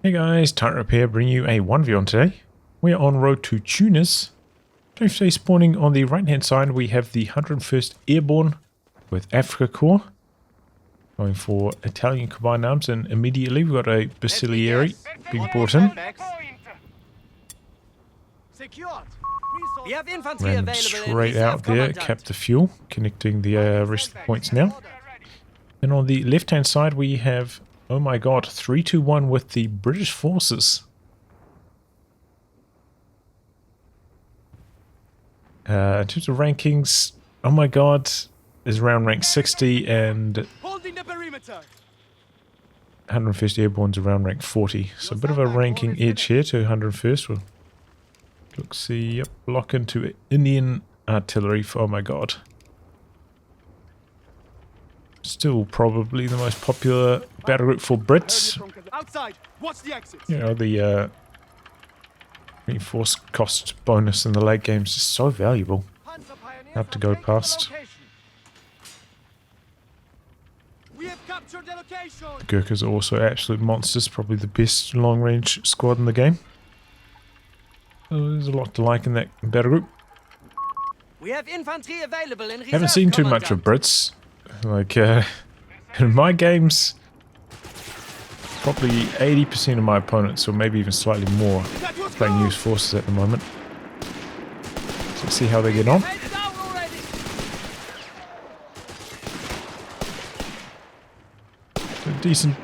Hey guys, Tightrope here, bringing you a 1v on today. We are on road to Tunis. Today spawning on the right hand side we have the 101st Airborne with Afrika Corps. Going for Italian combined arms, and immediately we've got a Bacillary being brought in. Ran straight out there, capped the fuel, connecting the rest of the points now. And on the left hand side we have ohmygod321 with the British forces. In terms of rankings, ohmygod is around rank 60 and 101st Airborne's around rank 40. So a bit of a ranking edge here to 101st. We'll lock into Indian artillery for ohmygod. Still probably the most popular battle group for Brits. You know, the reinforced cost bonus in the late games is so valuable. Hard to go past. The Gurkhas are also absolute monsters, probably the best long-range squad in the game. So there's a lot to like in that battle group. We have infantry available in reserve, Haven't seen too much of Brits. Like, in my games, probably 80% of my opponents, or maybe even slightly more, playing US forces at the moment. So let's see how they get on. A decent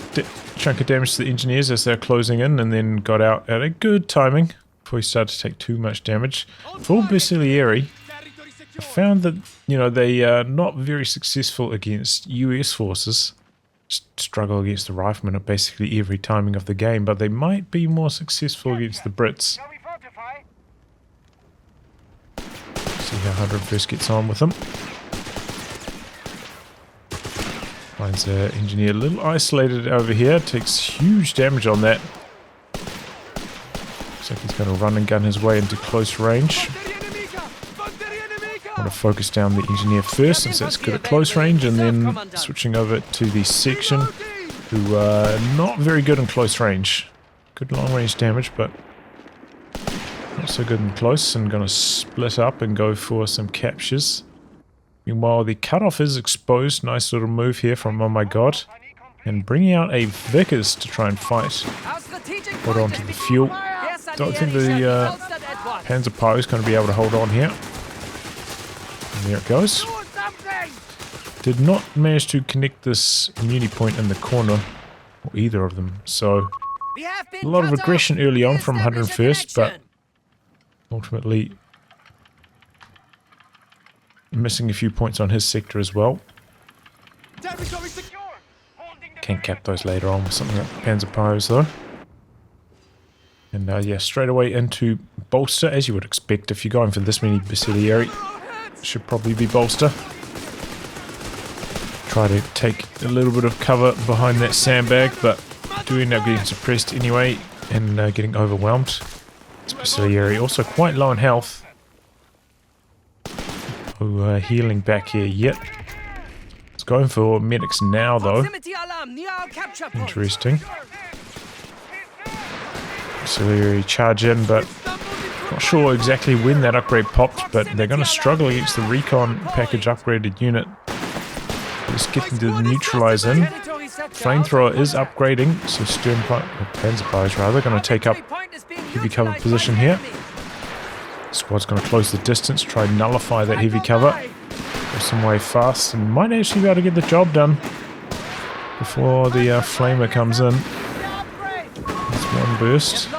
chunk of damage to the engineers as they're closing in, and then got out at a good timing before he started to take too much damage. Full Bacillary. I found that, you know, they are not very successful against US forces. Struggle against the riflemen at basically every timing of the game, but they might be more successful against the Brits. See how 101st gets on with them. Finds an engineer a little isolated over here, takes huge damage on that. Looks like he's going to run and gun his way into close range. Want to focus down the engineer first, since that's good at close range, and then switching over to the section, who are not very good in close range. Good long range damage, but not so good in close, and going to split up and go for some captures. Meanwhile, the cutoff is exposed. Nice little move here from ohmygod, and bringing out a Vickers to try and fight. Hold on to the fuel. Don't think the Panzer Poe is going to be able to hold on here. And there it goes. Did not manage to connect this immunity point in the corner, or either of them. So a lot of aggression early on from 101st, but ultimately missing a few points on his sector as well. Can cap those later on with something like Panzer Pyros though. And yeah, straight away into bolster, as you would expect if you're going for this many Bacillary. Should probably be bolster. Try to take a little bit of cover behind that sandbag, but do end up getting suppressed anyway and getting overwhelmed. This Bacillary also quite low in health. Oh, healing back here yet. It's going for medics now though. Interesting. Bacillary charge in, but not sure exactly when that upgrade popped, but they're going to struggle against the recon package upgraded unit. Just getting to the neutralize in. Flamethrower is upgrading, so Panzer Pyros rather, going to take up heavy cover position here. Squad's going to close the distance, try and nullify that heavy cover. Go some way fast, and might actually be able to get the job done before the flamer comes in. That's one burst.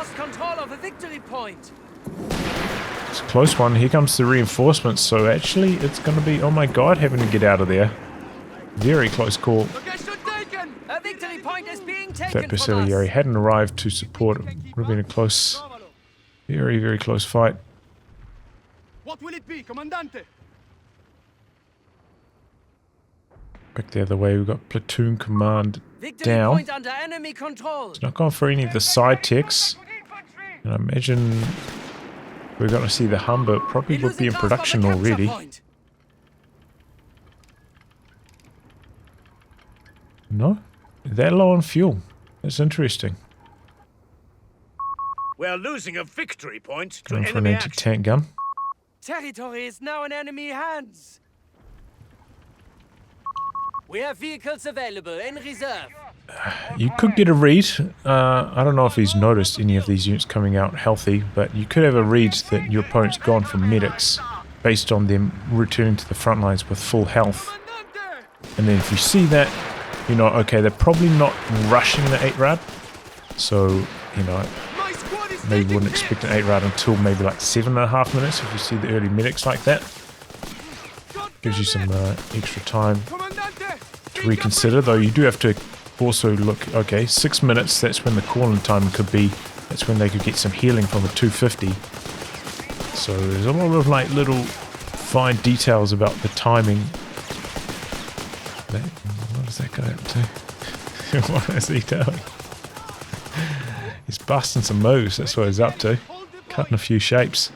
It's a close one. Here comes the reinforcements, so actually it's going to be ohmygod having to get out of there. Very close call. If that Bacillary hadn't arrived to support, it would have been a close, very, very close fight. What will it be, Commandante? Back the other way, we've got platoon command down. It's not going for any of the side techs. And I imagine we're going to see the Humber probably would be in production already. No? That low on fuel. That's interesting. We're losing a victory point to Going for an enemy anti-tank gun. Territory is now in enemy hands. We have vehicles available in reserve. You could get a read. I don't know if he's noticed any of these units coming out healthy, but you could have a read that your opponent's gone for medics based on them returning to the front lines with full health. And then if you see that, you know, okay, they're probably not rushing the 8 rad. So, you know, maybe you wouldn't expect an 8 rad until maybe like 7.5 minutes if you see the early medics like that. Gives you some extra time to reconsider, though you do have to also look, okay, 6 minutes, that's when the call-in time could be, that's when they could get some healing from a 250. So there's a lot of like little fine details about the timing. What is that guy up to? What is he doing? He's busting some moves, that's what he's up to. Cutting a few shapes.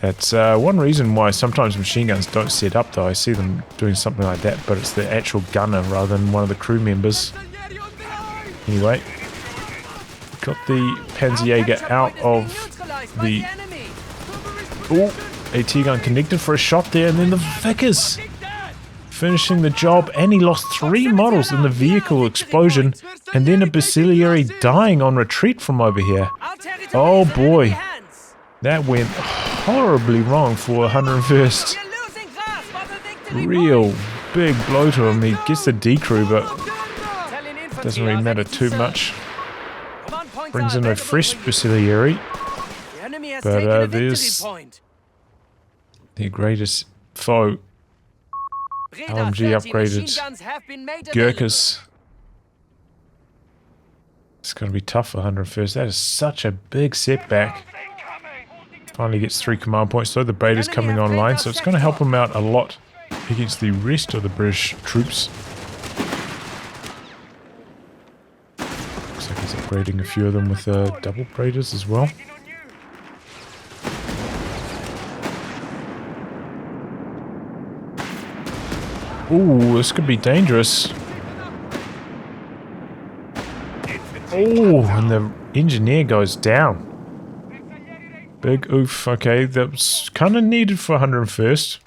That's one reason why sometimes machine guns don't set up, though. I see them doing something like that, but it's the actual gunner rather than one of the crew members. Anyway, got the Panzerjäger out of the... Oh, AT gun connected for a shot there, and then the Vickers finishing the job, and he lost 3 models in the vehicle explosion, and then a Bacillary dying on retreat from over here. Oh boy, that went horribly wrong for 101st. Real big blow to him. He gets the decrew, but it doesn't really matter too much. Brings in a fresh Bacillary, but there's their greatest foe. LMG upgraded Gurkhas. It's going to be tough for 101st. That is such a big setback. Finally gets 3 command points, though the Beta's coming online, so it's going to help him out a lot against the rest of the British troops. Looks like he's upgrading a few of them with double braiders as well. Ooh, this could be dangerous. Oh, and the engineer goes down. Big oof. Okay, that was kind of needed for 101st.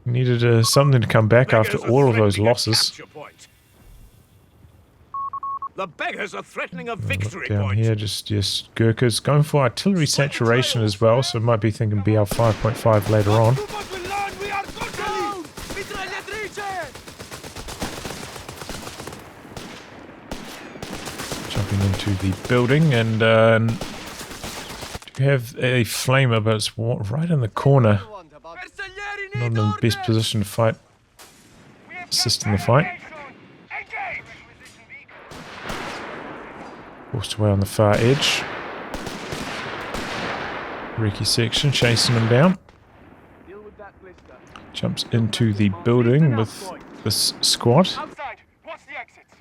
Needed something to come back after all of those losses. The beggars are threatening a victory down point. here, just Gurkhas going for artillery saturation as well, so might be thinking BL 5.5 later on. Jumping into the building, and you have a flamer, but it's right in the corner. Not in the best position to fight. Assist in the fight. Forced away on the far edge. Recce section chasing him down. Jumps into the building with this squad.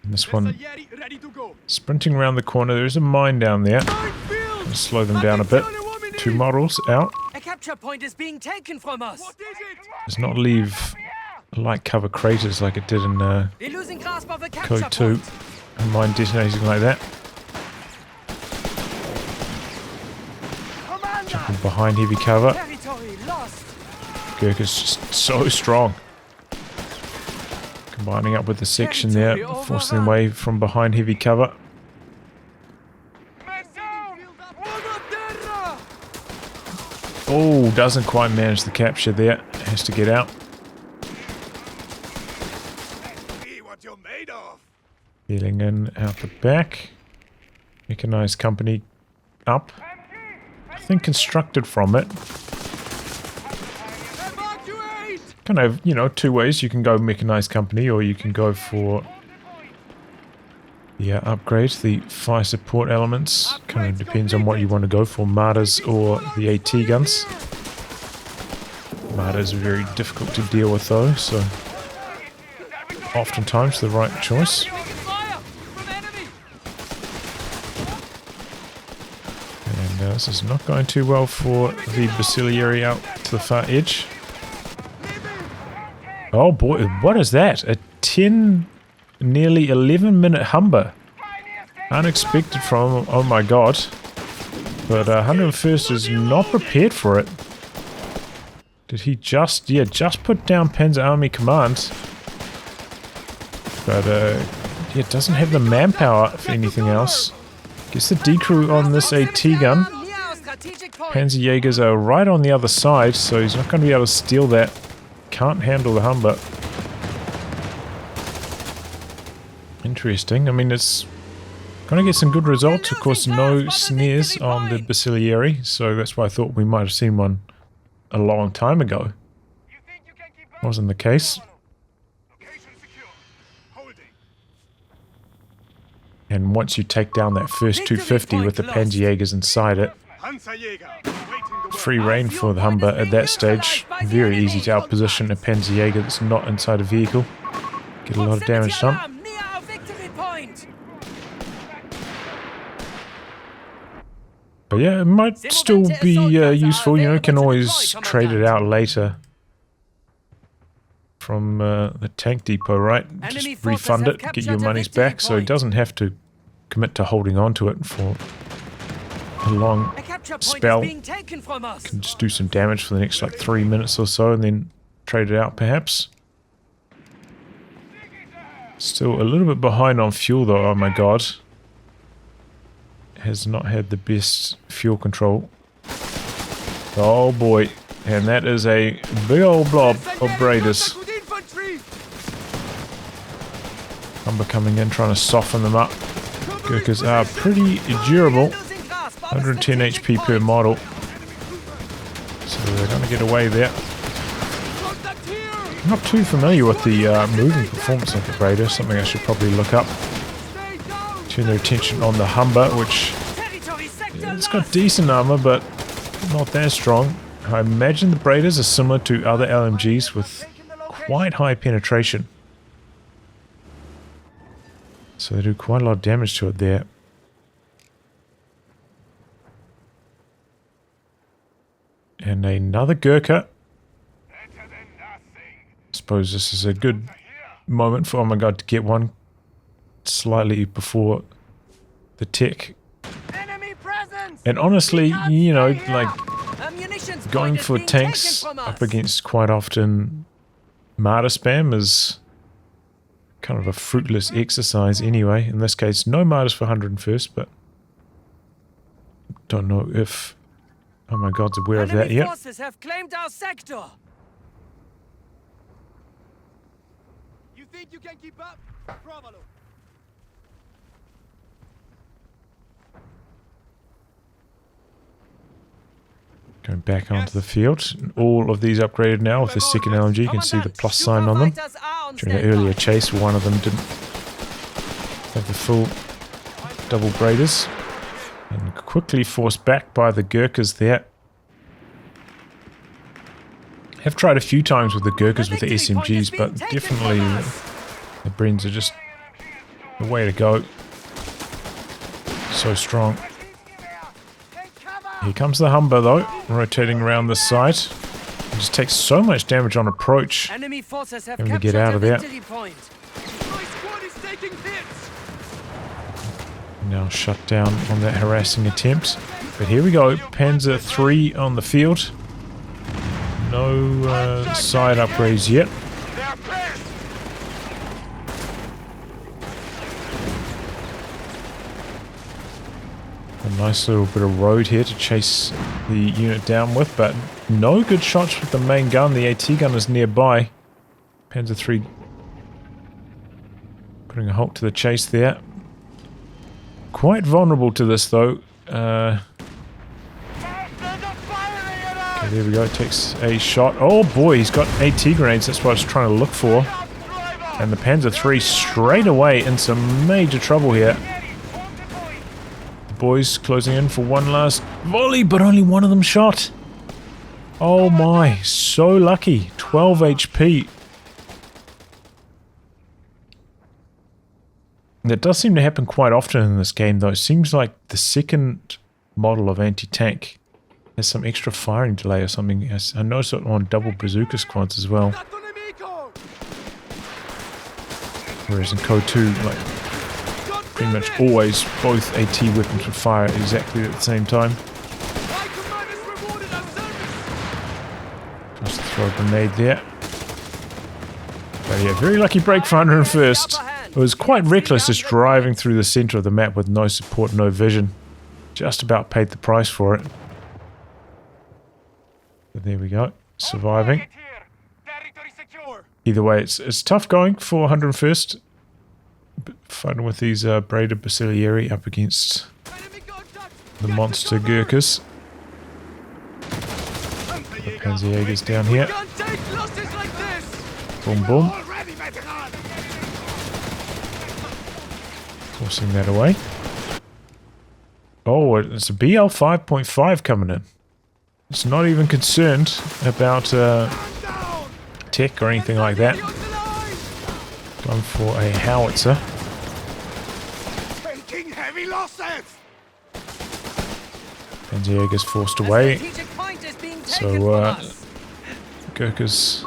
And this one sprinting around the corner. There is a mine down there. Gonna slow them down a bit. 2 models out. A capture point is being taken from us. Does not leave light cover craters like it did in We're losing grasp of a capture COH3. point. A mine detonating like that. Jumping behind heavy cover. Territory lost. Gurkha's just so strong. Combining up with the section there, forcing them away from behind heavy cover. Oh, doesn't quite manage the capture there. Has to get out. Healing in out the back. Mechanized company up. Nothing constructed from it. Kind of, you know, 2 ways. You can go mechanized company, or you can go for the upgrades, the fire support elements. Kind of depends on what you want to go for, martyrs or the AT guns. Martyrs are very difficult to deal with though, so oftentimes the right choice. And this is not going too well for the Bacillary out to the far edge. Oh boy, what is that? A 10 nearly 11-minute Humber. Unexpected from Oh My God. But 101st is not prepared for it. Did he just... yeah, just put down Panzer Army Command. But yeah, doesn't have the manpower if anything else. Gets the decrew on this AT gun. Panzer Jaegers are right on the other side, so he's not going to be able to steal that. Can't handle the Humber. Interesting. I mean, it's going to get some good results. Of course, no snares on the Bacillary, so that's why I thought we might have seen one a long time ago. Wasn't the case. And once you take down that first 250 with the Panzer Jaegers inside it, free reign for the Humber at that stage. Very easy to outposition a Panzer Jaeger that's not inside a vehicle. Get a lot of damage done. But yeah, it might still be useful, you know, can always trade it out later from the tank depot, right? Just refund it, get your monies back, so he doesn't have to commit to holding on to it for a long spell. Can just do some damage for the next like 3 minutes or so and then trade it out perhaps. Still a little bit behind on fuel though, oh my god. Has not had the best fuel control. Oh boy, and that is a big old blob of Braiders. Humber coming in trying to soften them up. Gurkhas are pretty durable. 110 HP per model. So they're going to get away there. I'm not too familiar with the moving performance of the Raider, something I should probably look up. Turn their attention on the Humber, which it's got decent armor, but not that strong. I imagine the Braiders are similar to other LMGs with quite high penetration. So they do quite a lot of damage to it there. And another Gurkha. I suppose this is a good moment for Oh My God to get one slightly before the tech. And honestly, you know, like going for tanks up against quite often martyr spam is kind of a fruitless exercise anyway. In this case, no martyrs for 101st, but don't know if Oh My God's aware of that yet. Forces have claimed our sector. You think you can keep up? Bravo. Going back onto the field. All of these upgraded now with the second LMG. You can see the plus sign on them. During the earlier chase, one of them didn't have the full double Braiders. And quickly forced back by the Gurkhas there. Have tried a few times with the Gurkhas with the SMGs, but definitely the Brens are just the way to go. So strong. Here comes the Humber though, rotating around this side. It just takes so much damage on approach. Having to get out of there. Now shut down on that harassing attempt. But here we go, Panzer III on the field. No side upgrades yet. A nice little bit of road here to chase the unit down with, but no good shots with the main gun. The AT gun is nearby. Panzer III putting a halt to the chase there. Quite vulnerable to this though. Okay, there we go. Takes a shot. Oh boy, he's got AT grenades. That's what I was trying to look for. And the Panzer III straight away in some major trouble here. Boys closing in for one last volley, but only one of them shot. Oh my, so lucky. 12 HP. That does seem to happen quite often in this game though. It seems like the second model of anti-tank has some extra firing delay or something. I noticed it on double bazooka squads as well. Whereas in COH3, like, pretty much always both AT weapons would fire exactly at the same time. Just throw a grenade there. But yeah, very lucky break for 101st. It was quite reckless just driving through the center of the map with no support, no vision. Just about paid the price for it. But there we go. Surviving. Either way, it's tough going for 101st. Fun with these braided bacillary up against the monster Gurkhas. The Panzerjägers down here. Boom, boom. Forcing that away. Oh, it's a BL 5.5 coming in. It's not even concerned about tech or anything like that. Going for a howitzer. Taking heavy losses. Panzerjäger's forced away. So Gurkha's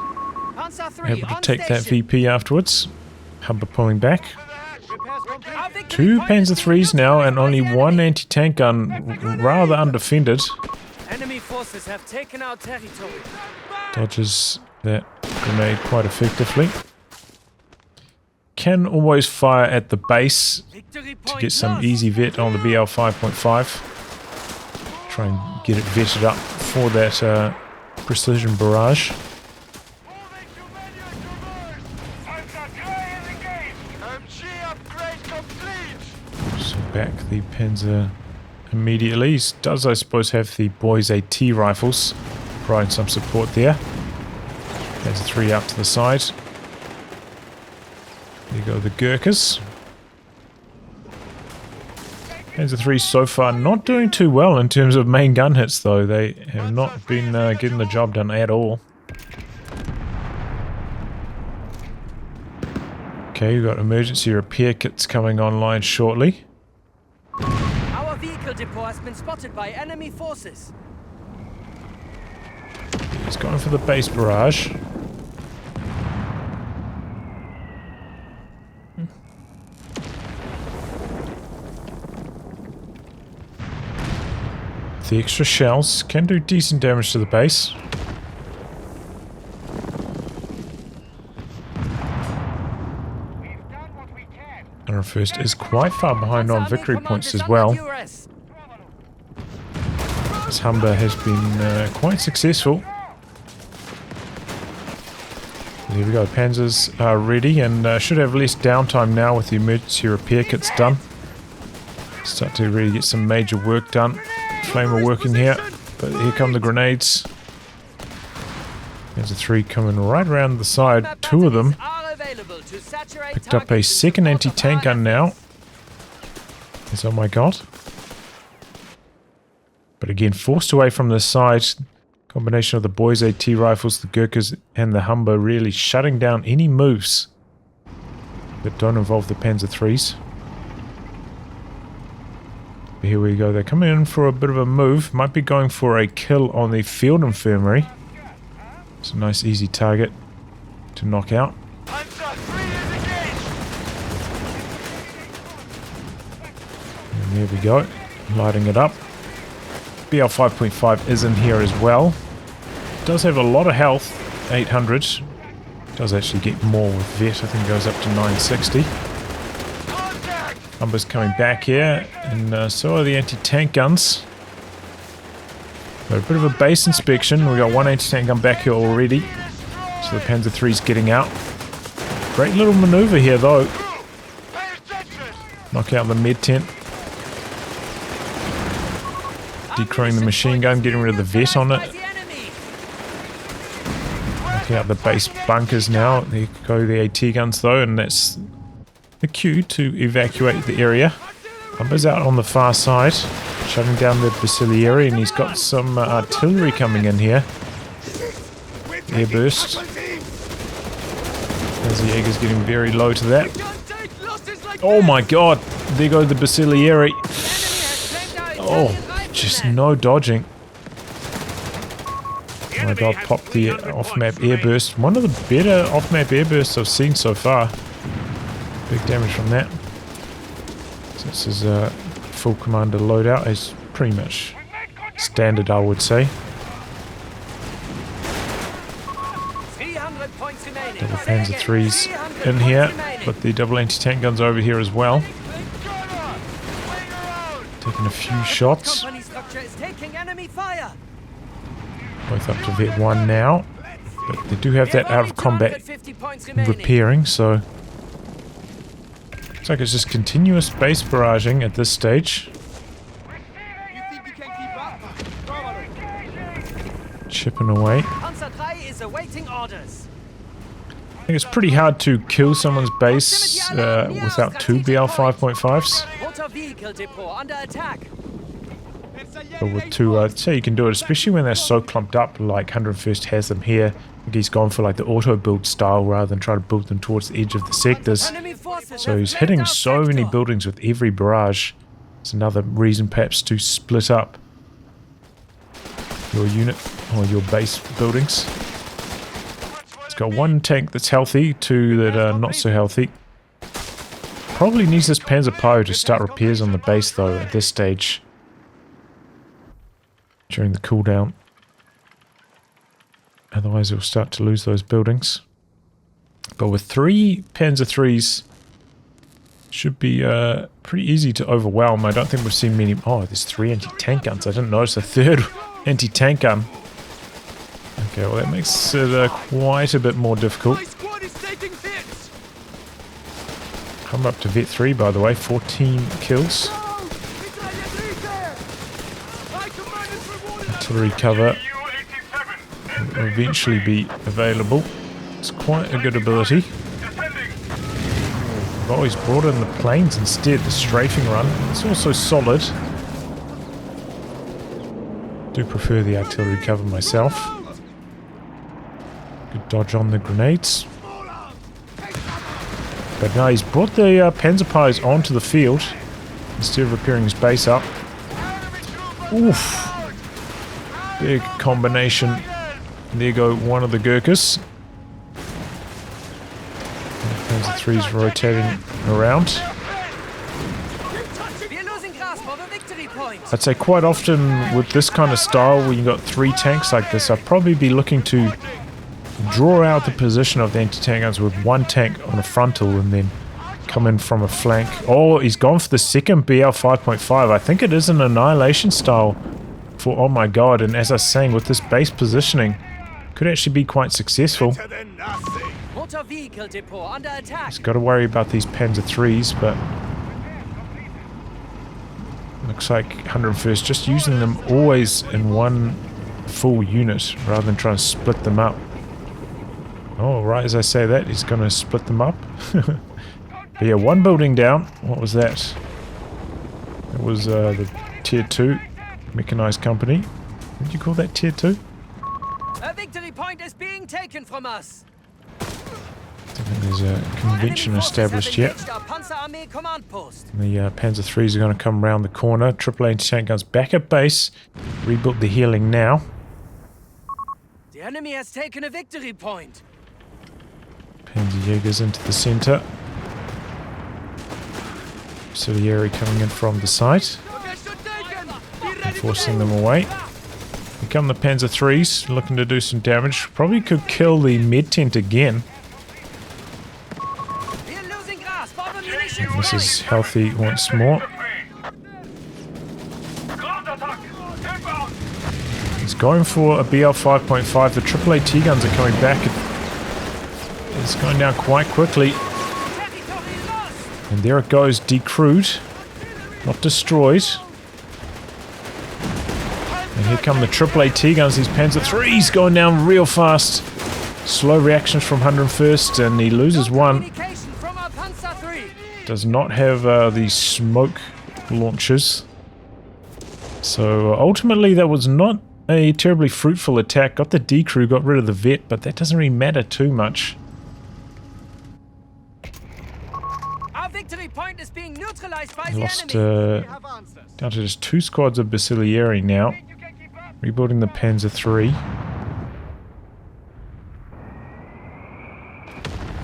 able to take that VP afterwards. Humber pulling back. 2 Panzer IIIs now and only 1 anti-tank gun, rather undefended. Enemy forces have taken our territory. Dodges that grenade quite effectively. Can always fire at the base to get some easy vet on the BL 5.5. Try and get it vetted up for that precision barrage. So back the Panzer immediately. He does, I suppose, have the boys AT rifles, providing some support there. Panzer 3 out to the side. There you go, the Gurkhas. Panzer 3 so far not doing too well in terms of main gun hits, though. They have not been getting the job done at all. Okay, we've got emergency repair kits coming online shortly. Our vehicle depot has been spotted by enemy forces. He's going for the base barrage. The extra shells can do decent damage to the base. And first is quite far behind on victory points as well. This Humber has been quite successful. There we go, Panzers are ready and should have less downtime now with the emergency repair kits done. Start to really get some major work done. Flamer working here, but here come the grenades. There's a 3 coming right around the side, 2 of them. Picked up a second anti-tank gun now. It's, oh my god. But again, forced away from the side. Combination of the boys AT rifles, the Gurkhas and the Humber really shutting down any moves that don't involve the Panzer IIIs. Here we go, they're coming in for a bit of a move. Might be going for a kill on the field infirmary. It's a nice easy target to knock out. And there we go, lighting it up. BL 5.5 is in here as well. Does have a lot of health, 800. Does actually get more with vet, I think it goes up to 960. Humber's coming back here, and so are the anti-tank guns. Got a bit of a base inspection. We've got 1 anti-tank gun back here already. So the Panzer III's getting out. Great little maneuver here though. Knock out the med tent. Decrowing the machine gun, getting rid of the vet on it. Knocking out the base bunkers now. There go the AT guns though, and that's the cue to evacuate the area. Humber's out on the far side, shutting down the bacillary, and he's got some artillery coming in here. Airburst. As the Jaeger's getting very low to that. Oh my god! There go the bacillary. Oh, just no dodging. Oh my god, popped the off-map airburst. One of the better off-map airbursts I've seen so far. Big damage from that. So this is a full commander loadout. It's pretty much standard, I would say. 300 points remaining. Double Panzer III's in here, but the double anti-tank guns over here as well. Taking a few shots. Company structure is taking enemy fire. Both up to Vet 1 now. But they do have that out of combat repairing, so looks like it's just continuous base barraging at this stage. You think you can keep up? Chipping away. Panzer III is awaiting orders. I think it's pretty hard to kill someone's base without two BL 5.5s. Motor vehicle depot under attack. But with two, I'd say you can do it, especially when they're so clumped up like 101st has them here. I think he's gone for like the auto build style rather than try to build them towards the edge of the sectors. Enemy forces So have he's cleared hitting our so many sector. buildings with every barrage. It's another reason perhaps to split up your unit or your base buildings. It's got one tank that's healthy, two that are not so healthy. Probably needs this Panzer Poe to start repairs on the base though at this stage. During the cooldown. Otherwise he'll start to lose those buildings. But with 3 Panzer IIIs, should be pretty easy to overwhelm. I don't think we've seen many... Oh, there's 3 anti-tank guns. I didn't notice a third anti-tank gun. Okay, well that makes it quite a bit more difficult. My squad is taking hits. I'm up to Vet 3 by the way, 14 kills. Artillery cover will eventually be available. It's quite a good ability. I've always brought in the planes instead, the strafing run. It's also solid. Do prefer the artillery cover myself. Good dodge on the grenades. But now he's brought the Panzer Pies onto the field instead of repairing his base up. Oof. Big combination. There go one of the Gurkhas. Panzer III's rotating around. We're losing grasp of a victory point. I'd say quite often with this kind of style where you've got 3 tanks like this, I'd probably be looking to draw out the position of the anti-tank guns with 1 tank on a frontal and then come in from a flank. Oh, he's gone for the second BL 5.5. I think it is an Annihilation style for Oh My God, and as I was saying, with this base positioning, could actually be quite successful. Better than nothing. Motor vehicle depot under attack. He's got to worry about these Panzer IIIs, but looks like 101st just using them always in one full unit rather than trying to split them up. Oh, right as I say that, he's going to split them up. But yeah, 1 building down. What was that? It was the Tier 2 mechanized company. What did you call that, Tier 2? A victory point is being taken from us. I don't think there's a convention established yet. Our Panzer Army command post. The Panzer IIIs are going to come around the corner. Triple anti-tank guns back at base. Rebuilt the healing now. The enemy has taken a victory point. Panzer Jaegers into the center. Auxiliary coming in from the side. Forcing them away. Here come the Panzer IIIs, looking to do some damage. Probably could kill the med tent again. We're losing grasp of ammunition. And this is healthy once more. He's going for a BL 5.5. The AAAT guns are coming back. It's going down quite quickly. Territory lost. And there it goes, decrewed. Not destroyed. And here come the AAAT guns, these Panzer IIIs going down real fast. Slow reactions from 101st, and he loses 1. Communication from our Panzer III. Does not have the smoke launchers. So ultimately that was not a terribly fruitful attack. Got the decrew, got rid of the vet, but that doesn't really matter too much. Our victory point is being neutralized by He the lost enemy. down to just 2 squads of Basilieri now. Rebuilding the Panzer III.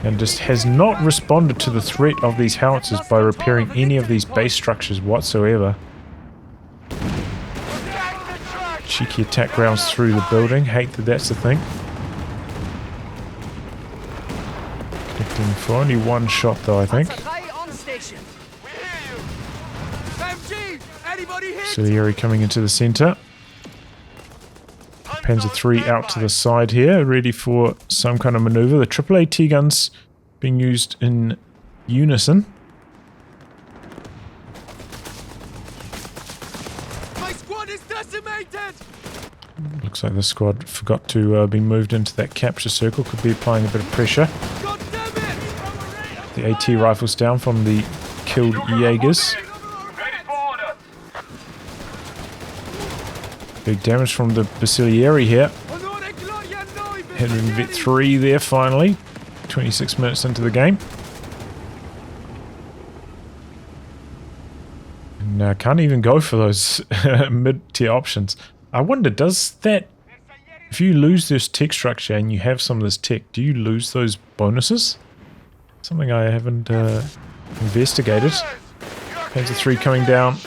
and just has not responded to the threat of these howitzers by repairing any of these base structures whatsoever. Cheeky attack rounds through the building. Hate that that's the thing. Connecting for only one shot though, I think. Artillery coming into the center. Panzer III out to the side here, ready for some kind of maneuver. The AAAT guns being used in unison. My squad is decimated. Looks like the squad forgot to be moved into that capture circle. Could be applying a bit of pressure. God damn it! The AT rifles down from the killed Jaegers. Big damage from the Basilieri here. Hitting Vet 3 there finally. 26 minutes into the game. And can't even go for those mid-tier options. I wonder, does that... If you lose this tech structure and you have some of this tech, do you lose those bonuses? Something I haven't investigated. Panzer III coming down.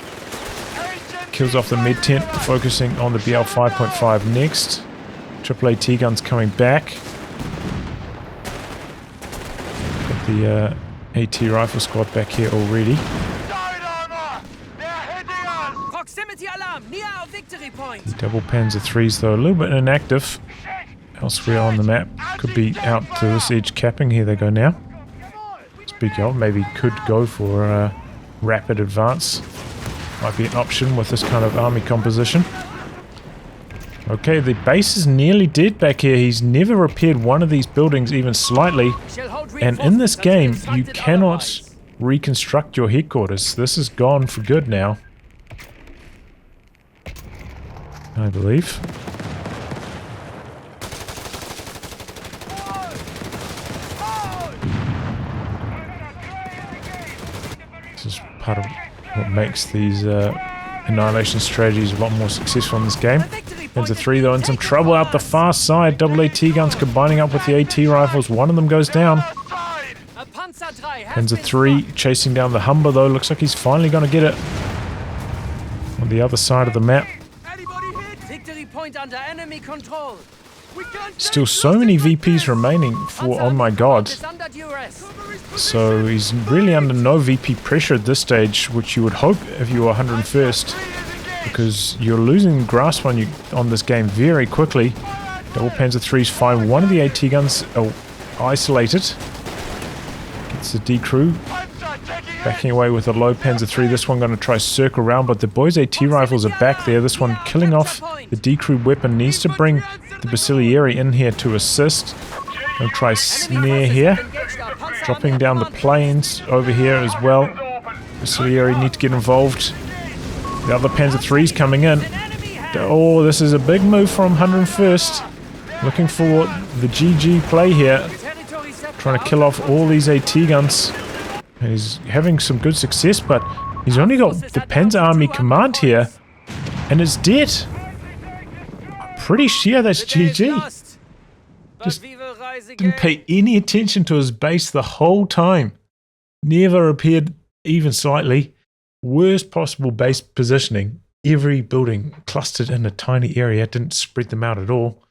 Kills off the mid tent, focusing on the BL 5.5 next. AAAT guns coming back. Got the AT rifle squad back here already. Proximity alarm near our victory point. The double Panzer IIIs though a little bit inactive. Elsewhere on the map. Could be out to this edge capping. Here they go now. Speaking of, maybe could go for a rapid advance. Might be an option with this kind of army composition. Okay, the base is nearly dead back here. He's never repaired one of these buildings even slightly. And in this game, you cannot reconstruct your headquarters. This is gone for good now, I believe. This is part of what makes these Annihilation strategies a lot more successful in this game. Panzer III though in some trouble out the far side. Double AT guns combining up with the AT rifles. One of them goes down. Panzer III chasing down the Humber though. Looks like he's finally going to get it. On the other side of the map. Victory point under enemy control. Still so many VPs remaining for Oh My God. So he's really under no VP pressure at this stage, which you would hope if you were 101st, because you're losing grasp on this game very quickly. Double Panzer III's fine. One of the AT guns isolated. Gets the D crew backing away with a low Panzer III. This one going to try circle around, but the boys' AT rifles are back there. This one killing off the D crew weapon. Needs to bring the Basilieri in here to assist. Going to try snare here. Dropping down the planes over here as well. Basilieri need to get involved. The other Panzer III's coming in. Oh, this is a big move from 101st. Looking for the GG play here. Trying to kill off all these AT guns. And he's having some good success, but he's only got the Panzer Army Command here. And it's dead. I'm pretty sure that's GG. Just didn't pay any attention to his base the whole time. Never appeared even slightly. Worst possible base positioning. Every building clustered in a tiny area. Didn't spread them out at all.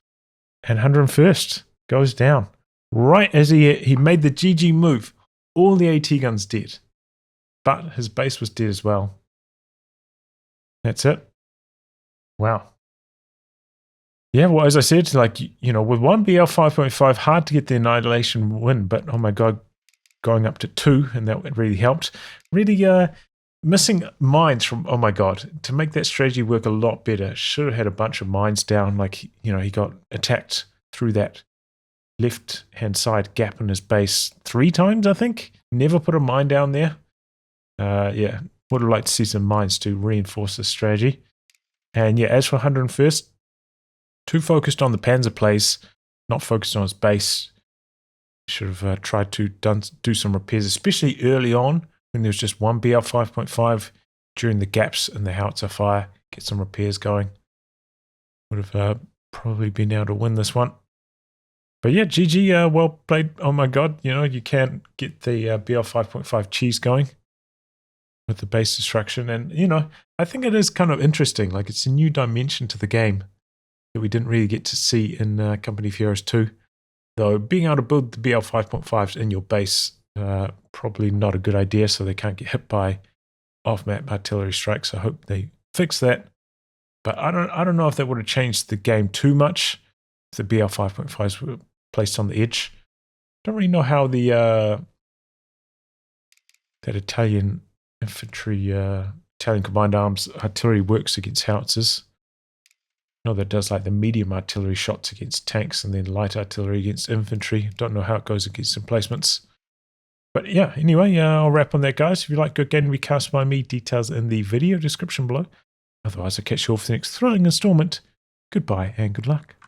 And 101st goes down. Right as he made the GG move. All the AT guns dead. But his base was dead as well. That's it. Wow. Yeah, well, as I said, like, you know, with one BL 5.5, hard to get the Annihilation win, but oh my God, going up to 2, and that really helped. Really missing mines from, oh my God, to make that strategy work a lot better. Should have had a bunch of mines down, like, you know, he got attacked through that left-hand side gap in his base 3 times, I think. Never put a mine down there. Yeah, would have liked to see some mines to reinforce this strategy. And yeah, as for 101st, too focused on the Panzer plays, not focused on his base. Should have tried to do some repairs, especially early on when there was just one BL 5.5 during the gaps in the howitzer fire. Get some repairs going. Would have probably been able to win this one. But yeah, GG, well played. Oh my god, you know, you can get the BL 5.5 cheese going with the base destruction. And, you know, I think it is kind of interesting. Like, it's a new dimension to the game that we didn't really get to see in Company of Heroes 2. Though being able to build the BL 5.5s in your base, probably not a good idea, so they can't get hit by off-map artillery strikes. I hope they fix that. But I don't know if that would have changed the game too much if the BL 5.5s were placed on the edge. Don't really know how the that Italian infantry, Italian combined arms artillery works against howitzers. I know that does like the medium artillery shots against tanks and then light artillery against infantry. Don't know how it goes against emplacements. But yeah, anyway, I'll wrap on that, guys. If you like good game recast by me, details in the video description below. Otherwise, I'll catch you all for the next thrilling installment. Goodbye and good luck.